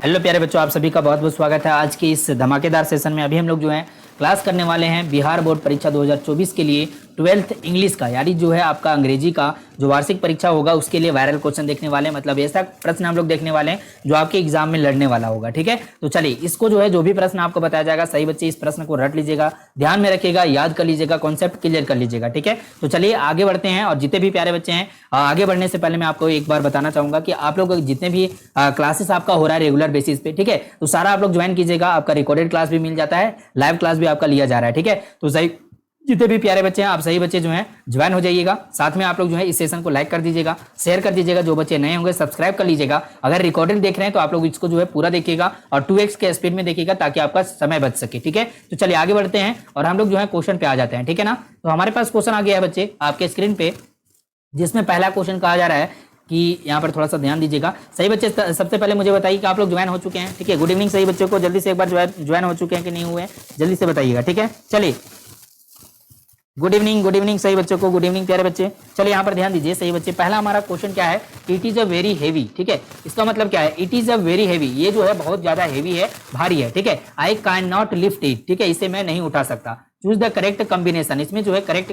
Hello प्यारे बच्चों, आप सभी का बहुत बहुत स्वागत है। आज के इस धमाकेदार सेशन में अभी हम लोग जो है क्लास करने वाले हैं बिहार बोर्ड परीक्षा 2024 के लिए 12th इंग्लिश का, यानी जो है आपका अंग्रेजी का जो वार्षिक परीक्षा होगा उसके लिए वायरल क्वेश्चन देखने वाले हैं। मतलब ऐसा प्रश्न हम लोग देखने वाले हैं जो आपके एग्जाम में लड़ने वाला होगा। ठीक है, तो चलिए इसको जो है जो भी प्रश्न आपको बताया जाएगा सही बच्चे इस प्रश्न को रट लीजिएगा, ध्यान में रखिएगा, याद कर लीजिएगा, कॉन्सेप्ट क्लियर कर लीजिएगा। ठीक है, तो चलिए आगे बढ़ते हैं। और जितने भी प्यारे बच्चे हैं, आगे बढ़ने से पहले मैं आपको एक बार बताना चाहूंगा कि आप लोग जितने भी क्लासेस आपका हो रहा है रेगुलर बेसिस पे, ठीक है, तो सारा आप लोग ज्वाइन कीजिएगा। आपका रिकॉर्डेड क्लास भी मिल जाता है, लाइव क्लास भी आपका लिया जा रहा है। ठीक है, तो सही जितने भी प्यारे बच्चे हैं आप सही बच्चे जो हैं ज्वाइन हो जाइएगा। साथ में आप लोग जो है इस सेशन को लाइक कर दीजिएगा, शेयर कर दीजिएगा। जो बच्चे नए होंगे सब्सक्राइब कर लीजिएगा। अगर रिकॉर्डिंग देख रहे हैं तो आप लोग इसको जो है पूरा देखिएगा और 2x के स्पीड में देखिएगा ताकि आपका समय बच सके। ठीक है, तो चलिए आगे बढ़ते हैं और हम लोग जो है क्वेश्चन पे आ जाते हैं। ठीक है ना, तो हमारे पास क्वेश्चन आ गया है बच्चे आपके स्क्रीन पे, जिसमें पहला क्वेश्चन कहा जा रहा है कि यहाँ पर थोड़ा सा ध्यान दीजिएगा। सही बच्चे सबसे पहले मुझे बताइए कि आप लोग ज्वाइन हो चुके हैं। ठीक है, गुड इवनिंग सही बच्चों को, जल्दी से एक बार ज्वाइन हो चुके हैं कि नहीं हुए, जल्दी से बताइएगा। ठीक है, चलिए गुड इवनिंग सही बच्चों को, गुड इवनिंग प्यारे बच्चे। चलिए यहाँ पर ध्यान दीजिए सही बच्चे। पहला हमारा क्वेश्चन क्या है, it is a very heavy. ठीक है, इसका मतलब क्या है, it is a very heavy, ये जो है बहुत ज्यादा हेवी है, भारी है। ठीक है, आई कैन नॉट लिफ्ट इट, ठीक है, इसे मैं नहीं उठा सकता। चूज द करेक्ट कॉम्बिनेशन, इसमें जो है करेक्ट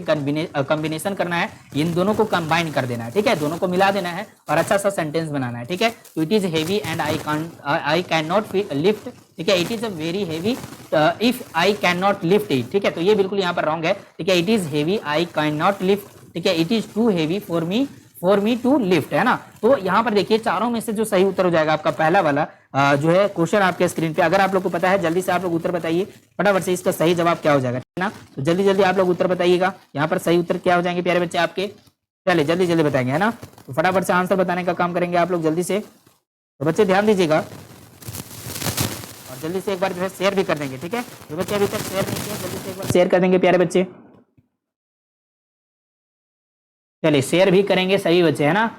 कॉम्बिनेशन करना है, इन दोनों को कंबाइन कर देना है। ठीक है, दोनों को मिला देना है और अच्छा सा सेंटेंस बनाना है। ठीक है, तो it is heavy and I can not lift. ठीक है, it is a very heavy if I can not lift it. ठीक है, तो ये बिल्कुल यहाँ पर रॉन्ग है। ठीक है, it is heavy I can not lift. ठीक है, it is too heavy for me to lift, है ना। तो यहाँ पर देखिए चारों में से जो सही उत्तर हो जाएगा आपका पहला वाला जो है क्वेश्चन आपके स्क्रीन पे, अगर आप लोग को पता है जल्दी से आप लोग उत्तर बताइए फटाफट से, इसका सही जवाब क्या हो जाएगा। ठीक है ना, तो जल्दी जल्दी आप लोग उत्तर बताइएगा। यहाँ पर सही उत्तर क्या हो जाएंगे प्यारे बच्चे आपके, चले जल्दी जल्दी बताएंगे, है ना। तो फटाफट से आंसर बताने का काम करेंगे आप लोग जल्दी से। तो बच्चे ध्यान दीजिएगा और जल्दी से एक बार जो है शेयर भी कर देंगे। ठीक है, जो बच्चे अभी तक शेयर नहीं किए जल्दी से एक बार शेयर कर देंगे प्यारे बच्चे। चलिए शेयर भी करेंगे सही बच्चे, है ना।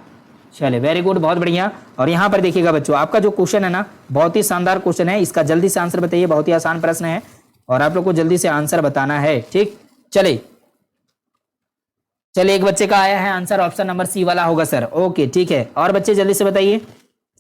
चलिए वेरी गुड, बहुत बढ़िया। और यहाँ पर देखिएगा बच्चों, आपका जो क्वेश्चन है ना बहुत ही शानदार क्वेश्चन है, इसका जल्दी से आंसर बताइए। बहुत ही आसान प्रश्न है और आप लोग को जल्दी से आंसर बताना है। ठीक, चलिए एक बच्चे का आया है आंसर, ऑप्शन नंबर सी वाला होगा सर। ओके ठीक है, और बच्चे जल्दी से बताइए,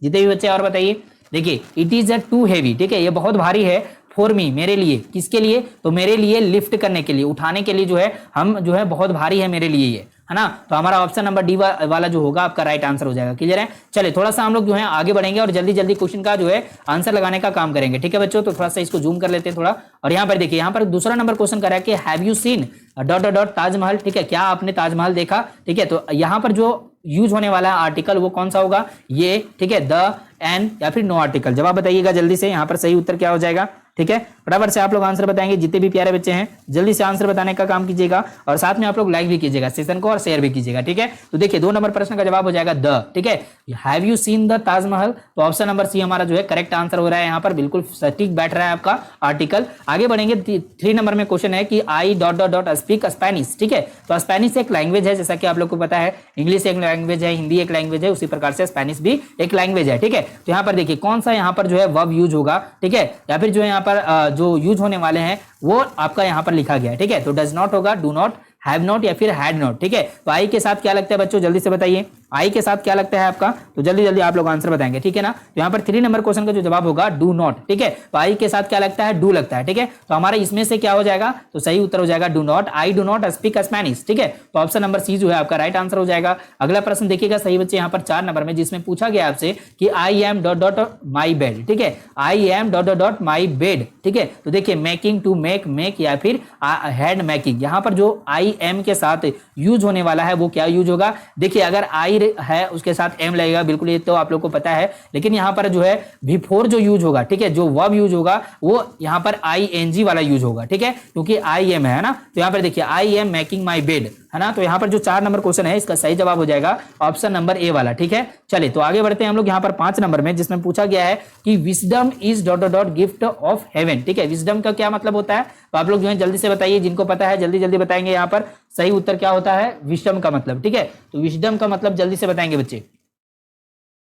जितने भी बच्चे और बताइए। देखिए it is a too heavy, ठीक है, ये बहुत भारी है, फॉर मी मेरे लिए, किसके लिए, तो मेरे लिए लिफ्ट करने के लिए, उठाने के लिए जो है हम जो है बहुत भारी है मेरे लिए ये, है ना। तो हमारा ऑप्शन नंबर डी वाला जो होगा आपका राइट आंसर हो जाएगा। क्लियर है, चलिए थोड़ा सा हम लोग जो है आगे बढ़ेंगे और जल्दी जल्दी क्वेश्चन का जो है आंसर लगाने का काम करेंगे। ठीक है बच्चों, तो थोड़ा सा इसको जूम कर लेते हैं थोड़ा। और यहाँ पर देखिए, यहाँ पर दूसरा नंबर क्वेश्चन कर रहा है कि have you seen dot dot dot Taj Mahal. ठीक है, क्या आपने ताजमहल देखा। ठीक है, तो यहाँ पर जो यूज होने वाला है आर्टिकल वो कौन सा होगा, ये। ठीक है, द, एन या फिर नो आर्टिकल, जवाब बताइएगा जल्दी से। यहाँ पर सही उत्तर क्या हो जाएगा। ठीक है, फटाफट से आप लोग आंसर बताएंगे, जितने भी प्यारे बच्चे हैं जल्दी से आंसर बताने का काम कीजिएगा और साथ में आप लोग लाइक भी कीजिएगा सेशन को और शेयर भी कीजिएगा। ठीक है, तो देखिए 2 नंबर प्रश्न का जवाब हो जाएगा द। ठीक है, have you seen the Taj Mahal, तो ऑप्शन नंबर सी हमारा जो है करेक्ट आंसर हो रहा है। यहाँ पर बिल्कुल सटीक बैठ रहा है आपका आर्टिकल। आगे बढ़ेंगे, 3 नंबर में क्वेश्चन है कि I dot dot dot speak Spanish. ठीक है, तो स्पेनिश एक लैंग्वेज है, जैसा कि आप लोग को पता है, इंग्लिश एक लैंग्वेज है, हिंदी एक लैंग्वेज है, उसी प्रकार से स्पेनिश भी एक लैंग्वेज है। ठीक है, तो यहाँ पर देखिए कौन सा यहाँ पर जो है वर्ब यूज होगा। ठीक है, या फिर जो है यहाँ पर जो यूज होने वाले हैं वो आपका यहाँ पर लिखा गया है। ठीक है, तो डज नॉट होगा, डू नॉट, हैव नॉट या फिर हैड नॉट। ठीक है, तो आई के साथ क्या लगता है बच्चों, जल्दी से बताइए, आई के साथ क्या लगता है आपका, तो जल्दी जल्दी आप लोग आंसर बताएंगे। ठीक है ना, तो यहाँ पर 3 नंबर क्वेश्चन का जो जवाब होगा डू नॉट। ठीक है, तो आई के साथ क्या लगता है, डू लगता है। ठीक है, तो हमारा इसमें से क्या हो जाएगा, तो सही उत्तर हो जाएगा do not, I do not speak Spanish. ठीक है, तो ऑप्शन नंबर सी जो है आपका राइट आंसर हो जाएगा। अगला प्रश्न देखिएगा सही बच्चे, यहाँ पर 4 नंबर में, जिसमें पूछा गया आपसे कि I am dot dot my bed. ठीक है, I am dot dot dot my bed. ठीक है, तो देखिए मेकिंग, टू मेक, मेक या फिर हैड मेकिंग, यहाँ पर जो आई एम के साथ यूज होने वाला है वो क्या यूज होगा। देखिए अगर आई है उसके साथ एम लगेगा, बिल्कुल ये तो आप लोग को पता है, लेकिन यहाँ पर जो है बिफोर जो यूज होगा, ठीक है, जो वर्ब यूज होगा वो यहाँ पर आई एन जी वाला यूज होगा। ठीक है, क्योंकि आई एम है ना, तो यहाँ पर देखिए I am making my bed, है ना। तो यहाँ पर जो 4 नंबर क्वेश्चन है इसका सही जवाब हो जाएगा ऑप्शन नंबर ए वाला। ठीक है, चलिए तो आगे बढ़ते हैं हम लोग यहाँ पर 5 नंबर में, जिसमें पूछा गया है कि wisdom is dot dot dot gift of haven. ठीक है, विजडम का क्या मतलब होता है, तो आप लोग जो है जल्दी से बताइए, जिनको पता है जल्दी जल्दी बताएंगे। यहाँ पर सही उत्तर क्या होता है, विजडम का मतलब। ठीक है, तो विजडम का मतलब जल्दी से बताएंगे बच्चे,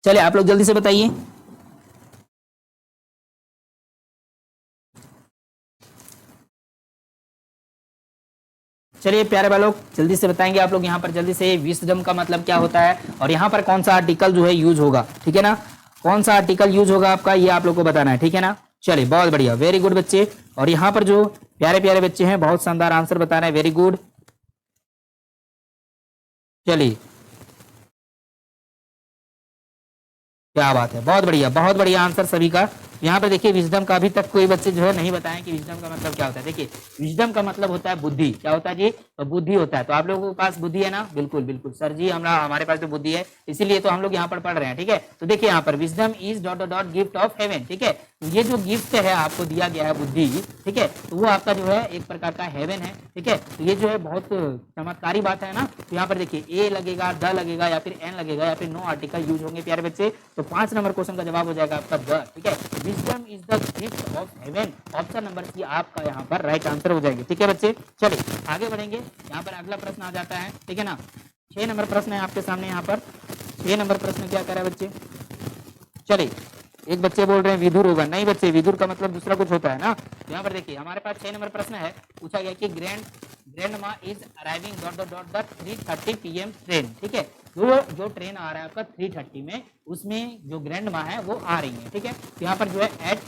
चलिए आप लोग जल्दी से बताइए। चलिए प्यारे वालों जल्दी से बताएंगे आप लोग यहाँ पर जल्दी से, विजडम का मतलब क्या होता है और यहाँ पर कौन सा आर्टिकल जो है यूज होगा। ठीक है ना, कौन सा आर्टिकल यूज होगा आपका, ये आप लोग को बताना है, ठीक है ना। चलिए बहुत बढ़िया, वेरी गुड बच्चे। और यहाँ पर जो प्यारे प्यारे बच्चे हैं बहुत शानदार आंसर बता रहे हैं, वेरी गुड। चलिए क्या बात है, बहुत बढ़िया आंसर सभी का। यहाँ पे देखिए विजडम का अभी तक कोई बच्चे जो है नहीं बताएं कि विजडम का मतलब क्या होता है। देखिए विजडम का मतलब होता है बुद्धि। क्या होता है जी, तो बुद्धि होता है। तो आप लोगों के पास बुद्धि है ना, बिल्कुल बिल्कुल सर जी, हमारे पास तो बुद्धि है, इसीलिए तो हम लोग यहाँ पर पढ़ रहे हैं, ठीक है। तो देखिए यहाँ पर wisdom is dot dot gift of haven, ठीक है। तो ये जो गिफ्ट है आपको दिया गया है बुद्धि, ठीक है, तो वो आपका जो है एक प्रकार का हेवन है, ठीक है। तो ये जो है बहुत चमत्कारी बात है ना। तो यहाँ पर देखिए ए लगेगा, द लगेगा, या फिर एन लगेगा, या फिर नो आर्टिकल यूज होंगे प्यारे बच्चे। तो 5 नंबर क्वेश्चन का जवाब हो जाएगा आपका द, ठीक है। Wisdom is the gift of heaven, option number C आपका यहाँ पर राइट आंसर हो जाएगी, ठीक है बच्चे। चलिए आगे बढ़ेंगे। यहाँ पर अगला प्रश्न आ जाता है, ठीक है ना। 6 नंबर प्रश्न है आपके सामने। यहाँ पर 6 नंबर प्रश्न क्या कर रहा है बच्चे। चलिए एक बच्चे बोल रहे हैं विदुर होगा, नहीं बच्चे, विदुर का मतलब दूसरा कुछ होता है ना। यहाँ पर देखिए हमारे पास 6 नंबर प्रश्न है, पूछा गया कि ग्रैंड माँ is arriving dot dot the 3:30 PM train, ठीक है। जो ट्रेन आ रहा है आपका 3:30 में, उसमें जो ग्रैंड माँ है वो आ रही है, ठीक है। तो यहाँ पर जो है एट,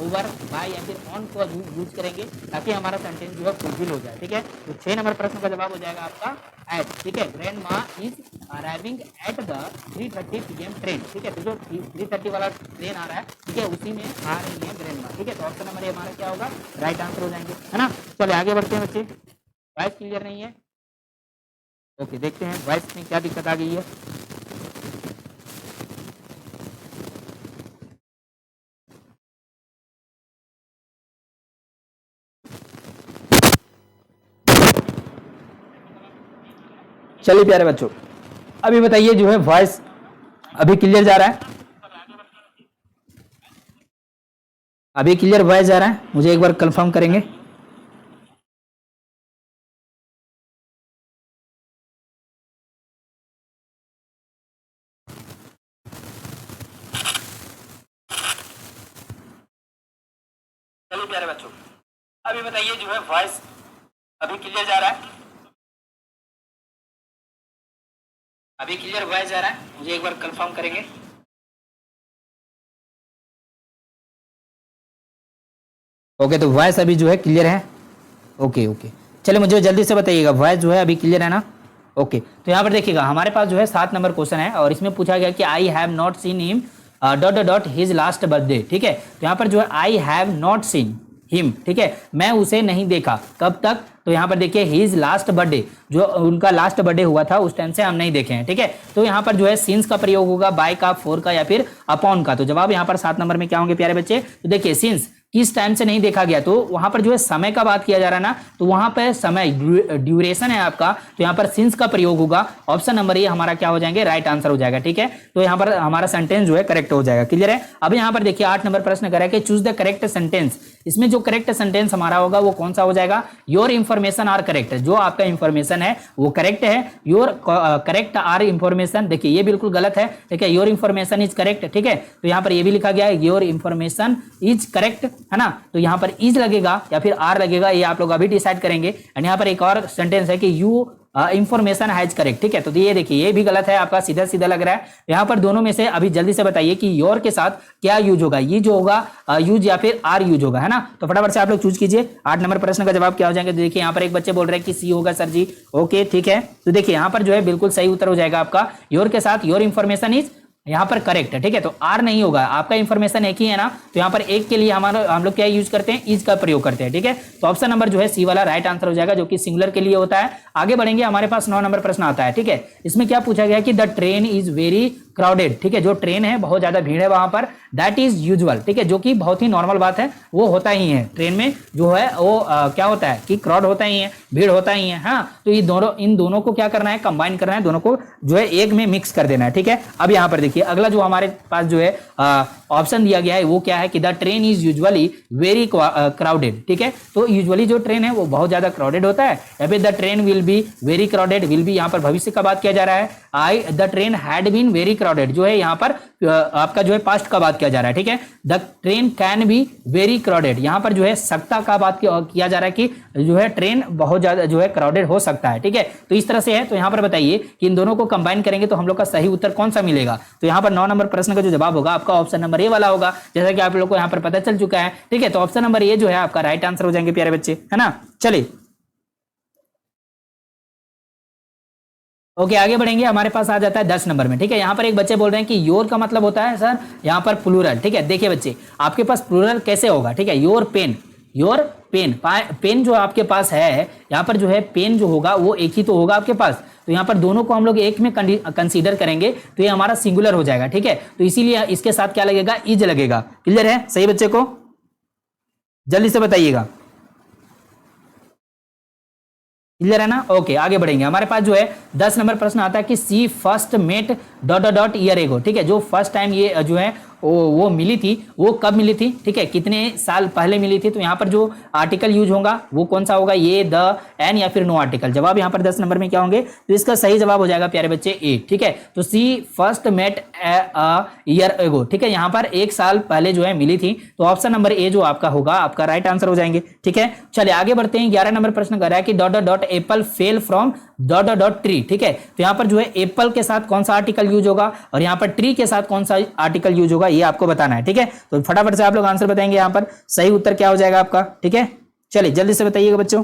ओवर, बाय या फिर ऑन को यूज करेंगे ताकि हमारा सेंटेंस जो है फुलफिल हो जाए, ठीक है। तो 6 नंबर प्रश्न का जवाब हो जाएगा आपका एट, ठीक है। ग्रैंड माँ is arriving at the 3:30 PM train, ठीक है। तो जो 3:30 वाला ट्रेन आ रहा है, ठीक है, उसी में आ रही है ग्रैंड माँ, ठीक है। तो ऑप्शन नंबर हमारा क्या होगा, राइट आंसर हो जाएंगे, है ना। चलिए आगे बढ़ते हैं बच्चे। वॉइस क्लियर नहीं है, ओके, देखते हैं वॉइस में क्या दिक्कत आ गई है। चलिए प्यारे बच्चों, अभी बताइए जो है वॉइस अभी क्लियर जा रहा है, अभी क्लियर वॉइस जा रहा है, मुझे एक बार कंफर्म करेंगे। चलिए प्यारे बच्चों, अभी बताइए जो है वॉइस अभी क्लियर जा रहा है, अभी क्लियर वॉइस जा रहा है, मुझे एक बार कंफर्म करेंगे। ओके, तो वॉइस अभी जो है क्लियर है, ओके ओके। चलिए मुझे जल्दी से बताइएगा वॉइस जो है अभी क्लियर है ना। ओके, तो यहाँ पर देखिएगा हमारे पास जो है 7 नंबर क्वेश्चन है, और इसमें पूछा गया कि I have not seen him dot dot his last birthday, ठीक है। तो यहाँ पर जो है I have not seen him, ठीक है, मैं उसे नहीं देखा, कब तक, तो यहाँ पर देखिए हिज लास्ट बर्थडे, जो उनका लास्ट बर्थडे हुआ था उस टाइम से हम नहीं देखे हैं, ठीक है। तो यहाँ पर जो है सिंस का प्रयोग होगा, बाय का, फोर का, या फिर अपॉन का। तो जवाब यहाँ पर 7 नंबर में क्या होंगे प्यारे बच्चे, तो देखिए सिंस किस टाइम से नहीं देखा गया, तो वहां पर जो है समय का बात किया जा रहा है ना, तो वहां पर समय ड्यूरेशन है आपका, तो यहाँ पर सिंस का प्रयोग होगा। ऑप्शन नंबर ये हमारा क्या हो जाएंगे, राइट आंसर हो जाएगा, ठीक है। तो यहाँ पर हमारा सेंटेंस जो है करेक्ट हो जाएगा, क्लियर है। अब यहाँ पर देखिए 8 नंबर प्रश्न करा है कि चूज द करेक्ट सेंटेंस। इसमें जो करेक्ट सेंटेंस हमारा होगा वो कौन सा हो जाएगा, योर इंफॉर्मेशन आर करेक्ट, जो आपका इंफॉर्मेशन है वो करेक्ट है। योर करेक्ट आर इंफॉर्मेशन, देखिए ये बिल्कुल गलत है, ठीक है, योर इंफॉर्मेशन इज करेक्ट, ठीक है। तो यहाँ पर ये भी लिखा गया है योर इंफॉर्मेशन इज करेक्ट, है ना। तो यहाँ पर इज लगेगा या फिर आर लगेगा, ये आप लोग अभी डिसाइड करेंगे। एंड यहाँ पर एक और सेंटेंस है कि यू इंफॉर्मेशन हैज करेक्ट, ठीक है। तो ये देखिए ये भी गलत है आपका, सीधा सीधा लग रहा है। यहाँ पर दोनों में से अभी जल्दी से बताइए कि योर के साथ क्या यूज होगा, ये जो होगा यूज या फिर आर यूज होगा, है ना। तो फटाफट से आप लोग चूज कीजिए। 8 नंबर प्रश्न का जवाब क्या हो जाएगा, देखिए यहाँ पर एक बच्चे बोल रहे हैं कि सी होगा सर जी, ओके ठीक है। तो देखिए यहाँ पर जो है बिल्कुल सही उत्तर हो जाएगा आपका, योर के साथ योर इंफॉर्मेशन इज यहाँ पर करेक्ट है, ठीक है। तो आर नहीं होगा, आपका इंफॉर्मेशन एक ही है ना, तो यहाँ पर एक के लिए हम लोग क्या यूज करते हैं, इज का प्रयोग करते हैं, ठीक है। तो ऑप्शन नंबर जो है सी वाला राइट आंसर हो जाएगा, जो कि सिंगुलर के लिए होता है। आगे बढ़ेंगे, हमारे पास 9 नंबर प्रश्न आता है, ठीक है। इसमें क्या पूछा गया कि the train is very crowded, ठीक है, जो ट्रेन है बहुत ज्यादा भीड़ है वहां पर, दैट इज यूजुअल, ठीक है, जो कि बहुत ही नॉर्मल बात है, वो होता ही है ट्रेन में जो है वो क्या होता है कि क्राउड होता ही है, भीड़ होता ही है, हाँ। तो ये इन दोनों को क्या करना है, कंबाइन करना है, दोनों को जो है एक में मिक्स कर देना है, ठीक है। अब यहाँ पर देखिए अगला जो हमारे पास जो है ऑप्शन दिया गया है वो क्या है कि the train is usually very crowded, ठीक है। तो यूजुअली जो ट्रेन है वो बहुत ज्यादा क्राउडेड होता है, या फिर the train will be very crowded, will be यहाँ पर भविष्य का बात किया जा रहा है। The train had been very crowded जो है यहाँ पर आपका जो है पास्ट का बात किया जा रहा है, ठीक है। The train can be very crowded, यहाँ पर जो है सकता का बात किया जा रहा है कि जो है ट्रेन बहुत ज्यादा जो है क्राउडेड हो सकता है, ठीक है। तो इस तरह से है। तो यहाँ पर बताइए कि इन दोनों को कंबाइन करेंगे तो हम लोग का सही उत्तर कौन सा मिलेगा। तो यहाँ पर 9 नंबर प्रश्न का जो जवाब होगा आपका ऑप्शन नंबर ए वाला होगा, जैसा कि आप लोग को यहाँ पर पता चल चुका है, ठीक है। तो ऑप्शन नंबर ए जो है आपका राइट आंसर हो जाएंगे प्यारे बच्चे, है ना। चलिए ओके आगे बढ़ेंगे। हमारे पास आ जाता है 10 नंबर में, ठीक है। यहाँ पर एक बच्चे बोल रहे हैं कि योर का मतलब होता है सर यहाँ पर प्लूरल, ठीक है। देखिए बच्चे आपके पास प्लूरल कैसे होगा, ठीक है। Your pen, your pen, pen जो आपके पास है यहाँ पर जो है पेन जो होगा वो एक ही तो होगा आपके पास, तो यहाँ पर दोनों को हम लोग एक में कंसीडर करेंगे तो ये हमारा सिंगुलर हो जाएगा, ठीक है। तो इसीलिए इसके साथ क्या लगेगा, इज लगेगा। क्लियर है सही बच्चे को, जल्दी से बताइएगा। क्लियर है ना। ओके आगे बढ़ेंगे। हमारे पास जो है 10 नंबर प्रश्न आता है कि C first met dot dot year ago, ठीक है। जो फर्स्ट टाइम ये जो है वो मिली थी वो कब मिली थी, ठीक है, कितने साल पहले मिली थी। तो यहाँ पर जो आर्टिकल यूज होगा वो कौन सा होगा, ये, द, एन या फिर नो आर्टिकल। जवाब यहाँ पर 10 नंबर में क्या होंगे, तो इसका सही जवाब हो जाएगा प्यारे बच्चे ए, ठीक है। तो सी फर्स्ट मेट ईयर एगो, ठीक है, यहाँ पर 1 साल पहले जो है मिली थी। तो ऑप्शन नंबर ए जो आपका होगा आपका राइट आंसर हो जाएंगे, ठीक है। चलिए आगे बढ़ते हैं। 11 नंबर प्रश्न कर रहा है कि dot dot dot Apple fell from dot dot dot tree, ठीक है। तो यहाँ पर जो है एप्पल के साथ कौन सा आर्टिकल यूज होगा और यहाँ पर ट्री के साथ कौन सा आर्टिकल यूज होगा ये आपको बताना है, ठीक है। तो फटाफट से आप लोग आंसर बताएंगे यहाँ पर सही उत्तर क्या हो जाएगा आपका, ठीक है। चलिए जल्दी से बताइएगा बच्चों।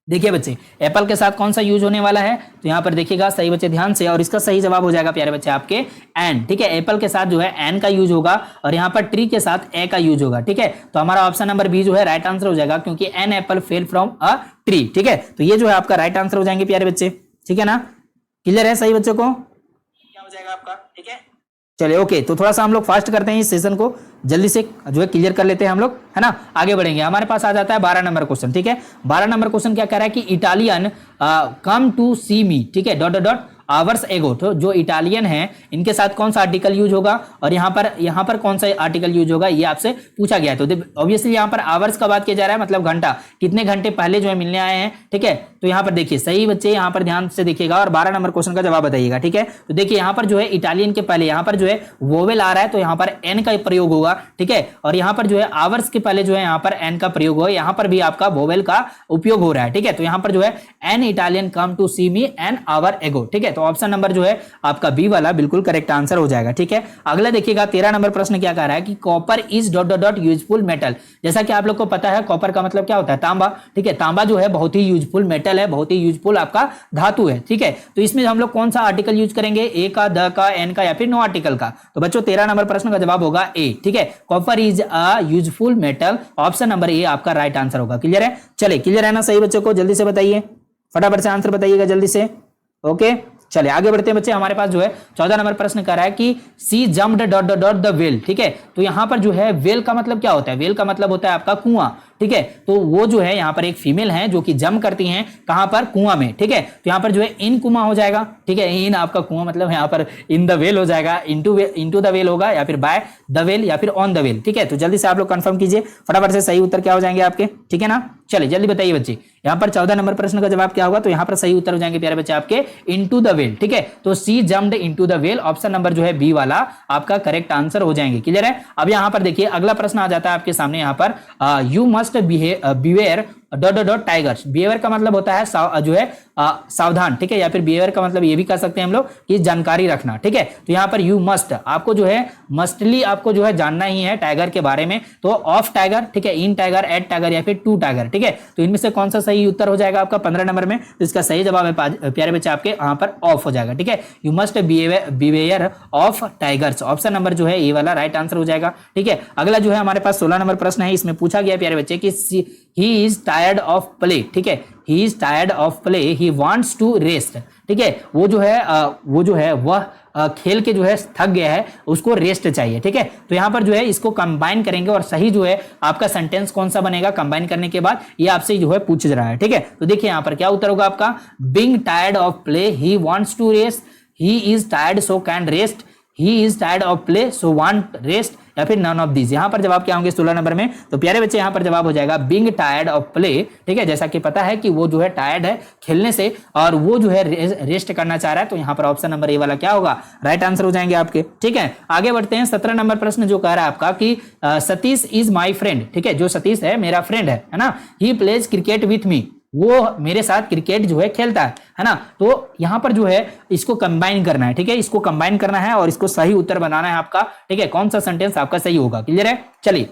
देखिए बच्चे एप्पल के साथ कौन सा यूज होने वाला है, तो यहाँ पर देखिएगा सही बच्चे ध्यान से, और इसका सही जवाब हो जाएगा प्यारे बच्चे आपके एन, ठीक है। एप्पल के साथ जो है एन का यूज होगा और यहाँ पर ट्री के साथ ए का यूज होगा, ठीक है। तो हमारा ऑप्शन नंबर बी जो है राइट आंसर हो जाएगा, क्योंकि an apple fell from a tree, ठीक है। तो ये जो है आपका राइट आंसर हो जाएंगे प्यारे बच्चे, ठीक है ना। क्लियर है सही बच्चों को, क्या हो जाएगा आपका, ठीक है। चलिए ओके, तो थोड़ा सा हम लोग फास्ट करते हैं इस सेशन को, जल्दी से जो है क्लियर कर लेते हैं हम लोग, है ना। आगे बढ़ेंगे। हमारे पास आ जाता है 12 नंबर क्वेश्चन, ठीक है। 12 नंबर क्वेश्चन क्या कह रहा है कि इटालियन कम टू सी मी, ठीक है, डॉट डॉट डॉट आवर्स एगो। तो जो इटालियन है इनके साथ कौन सा आर्टिकल यूज होगा और यहाँ पर कौन सा आर्टिकल यूज होगा ये आपसे पूछा गया है। तो ऑब्वियसली यहाँ पर आवर्स का बात किया जा रहा है, मतलब घंटा, कितने घंटे पहले जो है मिलने आए हैं, ठीक है। तो यहाँ पर देखिए सही बच्चे यहाँ पर ध्यान से देखिएगा और 12 नंबर क्वेश्चन का जवाब बताइएगा, ठीक है। तो देखिए यहाँ पर जो है इटालियन के पहले यहाँ पर जो है वोवेल आ रहा है, तो यहाँ पर एन का प्रयोग होगा, ठीक है। और यहाँ पर जो है आवर्स के पहले जो है यहाँ पर एन का प्रयोग होगा, यहाँ पर भी आपका वोवेल का उपयोग हो रहा है, ठीक है। तो यहाँ पर जो है an Italian come to see me an hour ago, ठीक है। तो ऑप्शन नंबर जो है आपका बी वाला बिल्कुल करेक्ट आंसर हो जाएगा, ठीक है। अगला देखिएगा 13 नंबर प्रश्न क्या कह रहा है कि copper is dot dot dot useful metal. जैसा कि आप लोग को पता है कॉपर का मतलब क्या होता है, तांबा, ठीक है। तांबा जो है बहुत ही यूजफुल मेटल है, बहुत ही यूजफुल आपका धातु है, ठीक है। तो इसमें हम लोग कौन सा आर्टिकल यूज करेंगे, ए का, द का, एन का या फिर नो आर्टिकल का। तो बच्चों 13 नंबर प्रश्न का जवाब होगा ए, ठीक है। Copper is a useful metal, option number A आपका राइट आंसर होगा। क्लियर है, चलिए क्लियर है ना सही बच्चों को, जल्दी से बताइए, फटाफट से आंसर बताइएगा जल्दी से। ओके चलिए आगे बढ़ते हैं बच्चे। हमारे पास जो है 14 नंबर प्रश्न कर रहा है कि C jumped dot dot dot the well, ठीक है। तो यहाँ पर जो है वेल का मतलब क्या होता है, वेल का मतलब होता है आपका कुआं, ठीक है। तो वो जो है यहाँ पर एक फीमेल है जो कि जम करती हैं कहां पर, कुआं में, ठीक है। तो यहाँ पर जो है इन कुआं हो जाएगा, ठीक है। इन आपका कुआं मतलब यहाँ पर इन द वेल हो जाएगा, इनटू द वेल होगा या फिर बाय द वेल या फिर ऑन द वेल, ठीक है। तो जल्दी से आप लोग कंफर्म कीजिए फटाफट से, सही उत्तर क्या हो जाएंगे आपके, ठीक है ना। चलिए जल्दी बताइए बच्चे, यहाँ पर 14 नंबर प्रश्न का जवाब क्या होगा, तो यहाँ पर सही उत्तर हो जाएंगे प्यारे बच्चे आपके इनटू द वेल, ठीक है। तो C jumped into the well, option number जो है बी वाला आपका करेक्ट आंसर हो जाएंगे। क्लियर है। अब यहाँ पर देखिए अगला प्रश्न आ जाता है आपके सामने, यहाँ पर you must behaviour dot dot dot tigers. Behaviour का मतलब होता है जो है सावधान, ठीक है, या फिर बिहेवियर का मतलब ये भी कह सकते हैं हम लोग कि जानकारी रखना, ठीक है। तो यहाँ पर यू मस्ट, आपको जो है मस्टली आपको जो है जानना ही है टाइगर के बारे में। तो ऑफ टाइगर, ठीक है, इन टाइगर, एट टाइगर या फिर टू टाइगर, ठीक है। तो इनमें से कौन सा सही उत्तर हो जाएगा आपका 15 नंबर में, तो इसका सही जवाब है प्यारे बच्चे आपके यहाँ पर ऑफ हो जाएगा, ठीक है। You must behaviour of tigers, option number जो है ये वाला राइट आंसर हो जाएगा, ठीक है। अगला जो है हमारे पास 16 नंबर प्रश्न है, इसमें पूछा गया प्यारे बच्चे कि he is tired of play, ठीक है। He is tired of play, he wants to rest, ठीक है। वो जो है वह खेल के जो है थक गया है, उसको रेस्ट चाहिए, ठीक है। तो यहाँ पर जो है इसको कंबाइन करेंगे और सही जो है आपका सेंटेंस कौन सा बनेगा कंबाइन करने के बाद, ये आपसे जो है पूछ रहा है, ठीक है। तो देखिए यहाँ पर क्या उत्तर होगा आपका, being tired of play he wants to rest, he is tired so can rest, he is tired of play so want rest, या फिर नन ऑफ दीज। यहाँ पर जवाब क्या होंगे 16 नंबर में? तो प्यारे बच्चे यहाँ पर जवाब हो जाएगा बीइंग टायर्ड ऑफ प्ले, ठीक है, जैसा कि पता है कि वो जो है टायर्ड है खेलने से और वो जो है रेस्ट करना चाह रहा है, तो यहाँ पर ऑप्शन नंबर ए वाला क्या होगा, राइट आंसर हो जाएंगे आपके। ठीक है, आगे बढ़ते हैं। 17 नंबर प्रश्न जो कह रहा है आपका कि सतीश इज माई फ्रेंड, ठीक है, जो सतीश है मेरा फ्रेंड है ना, he plays cricket with me, वो मेरे साथ क्रिकेट जो है खेलता है ना। तो यहां पर जो है इसको कंबाइन करना है, ठीक है, इसको कंबाइन करना है और इसको सही उत्तर बनाना है आपका। ठीक है, कौन सा सेंटेंस आपका सही होगा, क्लियर है? चलिए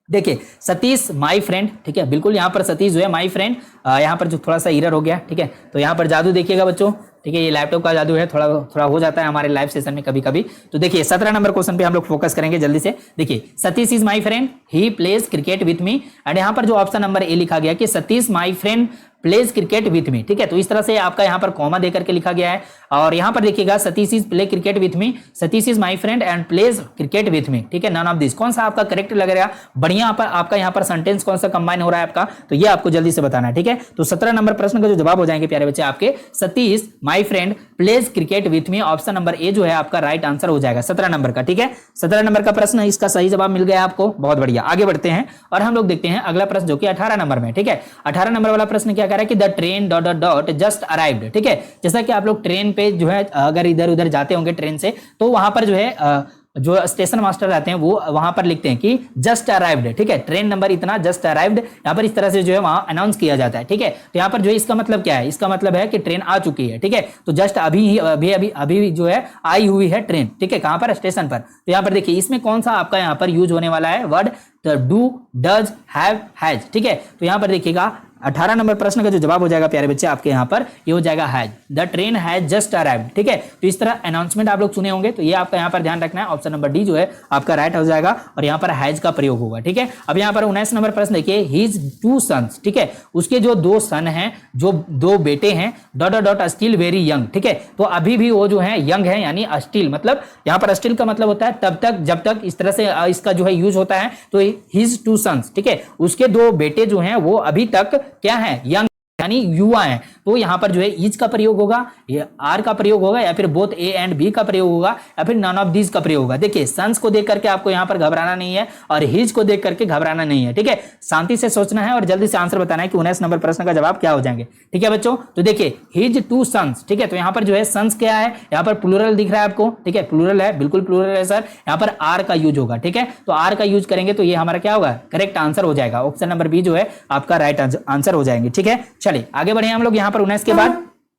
देखिए, सतीश माय फ्रेंड, ठीक है, बिल्कुल यहाँ पर सतीश जो है माय फ्रेंड, यहाँ पर जो थोड़ा सा एरर हो गया, ठीक है, तो यहाँ पर जादू देखिएगा बच्चों, ठीक है, ये लैपटॉप का जादू है, थोड़ा थोड़ा हो जाता है हमारे लाइव सेशन में कभी कभी। तो देखिए 17 नंबर क्वेश्चन पे हम लोग फोकस करेंगे जल्दी से। देखिए Satish is my friend, he plays cricket with me, and यहाँ पर जो ऑप्शन नंबर ए लिखा गया कि Satish my friend pledge cricket with me, ठीक है, तो इस तरह से आपका यहाँ पर कॉमा देकर के लिखा गया है। और यहाँ पर देखिएगा Satish is play cricket with me, Satish is my friend and pledge cricket with me, ठीक है, नन ऑफ दिस। कौन सा आपका करेक्ट लग रहा है, बढ़िया आपका यहाँ पर सेंटेंस कौन सा कंबाइन हो रहा है आपका, तो ये आपको जल्दी से बताना है। ठीक है, तो 17 नंबर प्रश्न का जो जवाब हो जाएंगे प्यारे बच्चे आपके, Satish my friend pledge cricket with me, option number A जो है आपका राइट आंसर हो जाएगा 17 नंबर का। ठीक है, 17 नंबर का प्रश्न, इसका सही जवाब मिल गया आपको, बहुत बढ़िया। आगे बढ़ते हैं और हम लोग देखते हैं अगला प्रश्न जो कि 18 नंबर में। ठीक है, 18 नंबर वाला प्रश्न क्या कह रहा है कि the train dot dot dot just arrived, ठीक है, जैसा कि आप लोग ट्रेन पे जो है अगर इधर उधर जाते होंगे ट्रेन से, तो वहां पर जो है जो स्टेशन मास्टर रहते हैं वो वहां पर लिखते हैं कि जस्ट अराइव्ड, ठीक है, ट्रेन नंबर इतना जस्ट अराइव्ड, यहाँ पर इस तरह से जो है वहां अनाउंस किया जाता है। ठीक है, तो यहाँ पर जो है इसका मतलब क्या है, इसका मतलब है कि ट्रेन आ चुकी है। ठीक है, तो जस्ट अभी जो है आई हुई है ट्रेन, ठीक है, कहां पर, स्टेशन पर। तो यहाँ पर देखिए इसमें कौन सा आपका यहाँ पर यूज होने वाला है word, do, does, have, has. ठीक है, तो यहाँ पर देखिएगा 18 नंबर प्रश्न का जो जवाब हो जाएगा प्यारे बच्चे आपके यहाँ पर, ये हो जाएगा has, the train has just arrived. ठीक है, तो इस तरह अनाउंसमेंट आप लोग सुने होंगे, तो ये आपका यहाँ पर ध्यान रखना है, ऑप्शन नंबर डी जो है आपका राइट हो जाएगा और यहाँ पर हैज का प्रयोग होगा। ठीक है, अब यहाँ पर 19 नंबर प्रश्न देखिए, हिज 2 सन्स, ठीक है, उसके जो 2 सन हैं, जो 2 बेटे हैं, dot dot still very young, ठीक है, तो अभी भी वो जो है यंग है, यानी स्टिल, मतलब यहाँ पर स्टिल का मतलब होता है तब तक जब तक, इस तरह से इसका जो है यूज होता है। तो हिज 2 सन्स, ठीक है, उसके 2 बेटे जो हैं वो अभी तक क्या है, यंग यानी युवा है। तो यहां पर जो है इज का प्रयोग होगा, ये आर का प्रयोग होगा, या फिर बोथ ए एंड बी का प्रयोग होगा, या फिर नन ऑफ दीज का प्रयोग होगा। देखिए सन्स को देख करके आपको यहां पर घबराना नहीं है और हिज को देख करके घबराना नहीं है। ठीक है, शांति से सोचना है और जल्दी से आंसर बताना है कि 19 नंबर प्रश्न का जवाब क्या हो जाएंगे। ठीक है बच्चों, तो देखिए हिज 2 सन्स, ठीक है, तो यहां पर जो है सन्स क्या है, यहां पर प्लूरल दिख रहा है आपको, ठीक है, प्लूरल है, बिल्कुल प्लूरल है सर, यहां पर आर का यूज होगा। ठीक है, तो आर का यूज करेंगे तो ये हमारा क्या होगा, करेक्ट आंसर हो जाएगा, ऑप्शन नंबर बी जो है आपका राइट आंसर हो जाएंगे। ठीक है, चलिए आगे बढ़े हम लोग यहाँ पर 19 के बाद।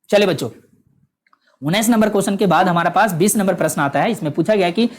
चले बच्चों 19 नंबर क्वेश्चन के बाद हमारा पास 20 नंबर प्रश्न आता है। इसमें पूछा गया कि